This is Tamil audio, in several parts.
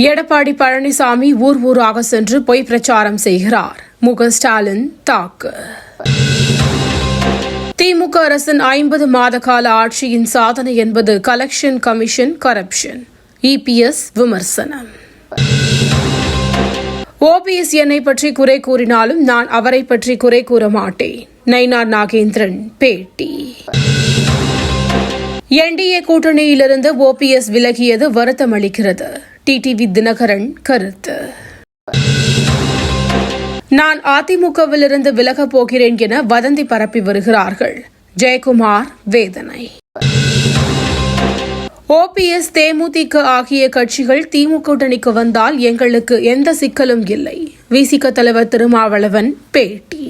எடப்பாடி பழனிசாமி ஊர் ஊராக சென்று பொய் பிரச்சாரம் செய்கிறார். மு.க. ஸ்டாலின் தாக்கு. திமுக அரசின் 50 மாத கால ஆட்சியின் சாதனை என்பது கலெக்ஷன் கமிஷன் கரப்ஷன். இபிஎஸ் விமர்சனம். ஓபிஎஸ் என்னை பற்றி குறை கூறினாலும் நான் அவரை பற்றி குறை கூற மாட்டேன். நயினார் நாகேந்திரன் பேட்டி. என்டிஏ கூட்டணியிலிருந்து ஓபிஎஸ் விலகியது வருத்தமளிக்கிறது. டிடிவி தினகரன் கருத்து. நான் அதிமுகவிலிருந்து விலகப் போகிறேன் என வதந்தி பரப்பி வருகிறார்கள். ஜெயக்குமார் வேதனை. ஓபிஎஸ் தேமுதிக ஆகிய கட்சிகள் திமுக கூட்டணிக்கு வந்தால் எங்களுக்கு எந்த சிக்கலும் இல்லை. விசிக தலைவர் திருமாவளவன் பேட்டி.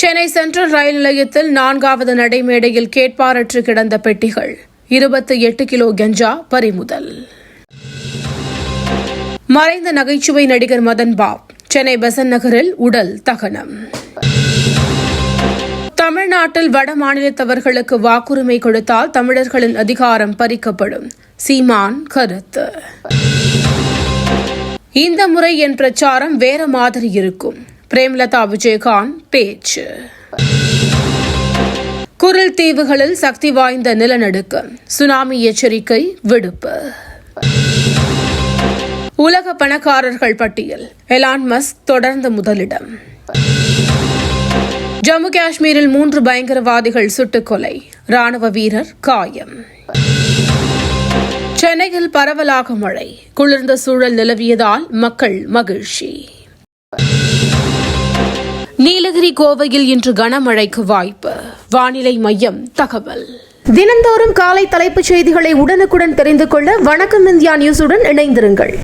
சென்னை சென்ட்ரல் ரயில் நிலையத்தில் 4வது நடைமேடையில் கேட்பாரற்று கிடந்த பெட்டிகள். 28 கிலோ கஞ்சா பறிமுதல். மறைந்த நகைச்சுவை நடிகர் மதன் பாப் சென்னை பெசன்ட் நகரில் உடல் தகனம். தமிழ்நாட்டில் வட மாநிலத்தவர்களுக்கு வாக்குரிமை கொடுத்தால் தமிழர்களின் அதிகாரம் பறிக்கப்படும். சீமான் கருத்து. இந்த முறை என் பிரச்சாரம் வேற மாதிரி இருக்கும். பிரேமலதா விஜயகாந்த் பேச்சு. குரில் தீவுகளில் சக்தி வாய்ந்த நிலநடுக்கம். சுனாமி எச்சரிக்கை விடுப்பு. உலக பணக்காரர்கள் பட்டியல் எலான் மஸ்க் தொடர்ந்து முதலிடம். ஜம்மு காஷ்மீரில் 3 பயங்கரவாதிகள் சுட்டுக் கொலை. ராணுவ வீரர் காயம். சென்னையில் பரவலாக மழை. குளிர்ந்த சூழல் நிலவியதால் மக்கள் மகிழ்ச்சி. நீலகிரி கோவையில் இன்று கனமழைக்கு வாய்ப்பு. வானிலை மையம் தகவல். தினந்தோறும் காலை தலைப்புச் செய்திகளை உடனுக்குடன் தெரிந்து கொள்ள வணக்கம் இந்தியா நியூஸுடன் இணைந்திருங்கள்.